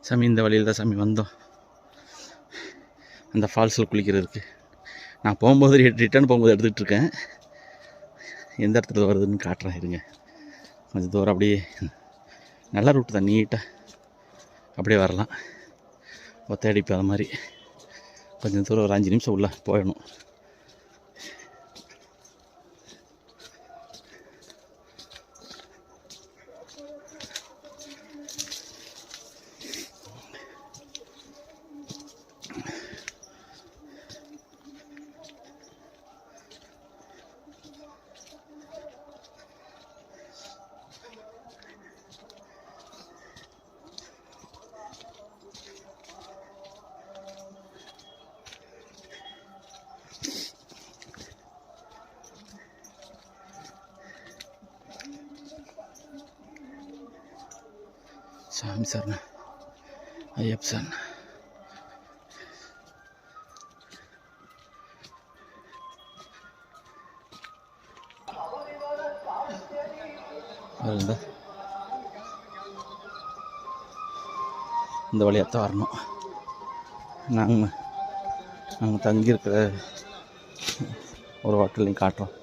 சாமி இந்த வழியில் தான் சாமி வந்தோம் அந்த ஃபால்ஸில் குளிக்கிறதுக்கு. நான் போகும்போது ரிட்டர்ன் போகும்போது எடுத்துகிட்டு இருக்கேன். எந்த இடத்துல வருதுன்னு காட்டுறேன் இருங்க. கொஞ்சம் தூரம் அப்படியே நல்ல ரூட்டு தான், நீட்டாக அப்படியே வரலாம். ஒத்தையடிப்பு அது மாதிரி கொஞ்சம் தூரம் ஒரு 5 நிமிஷம் உள்ளே போயிடணும். சாமி சார், ஐயப்ப சார். இந்த வழியாகத்தான் வரணும். நாங்கள் தங்கியிருக்கிற ஒரு ஹோட்டல்லையும் காட்டுறோம்.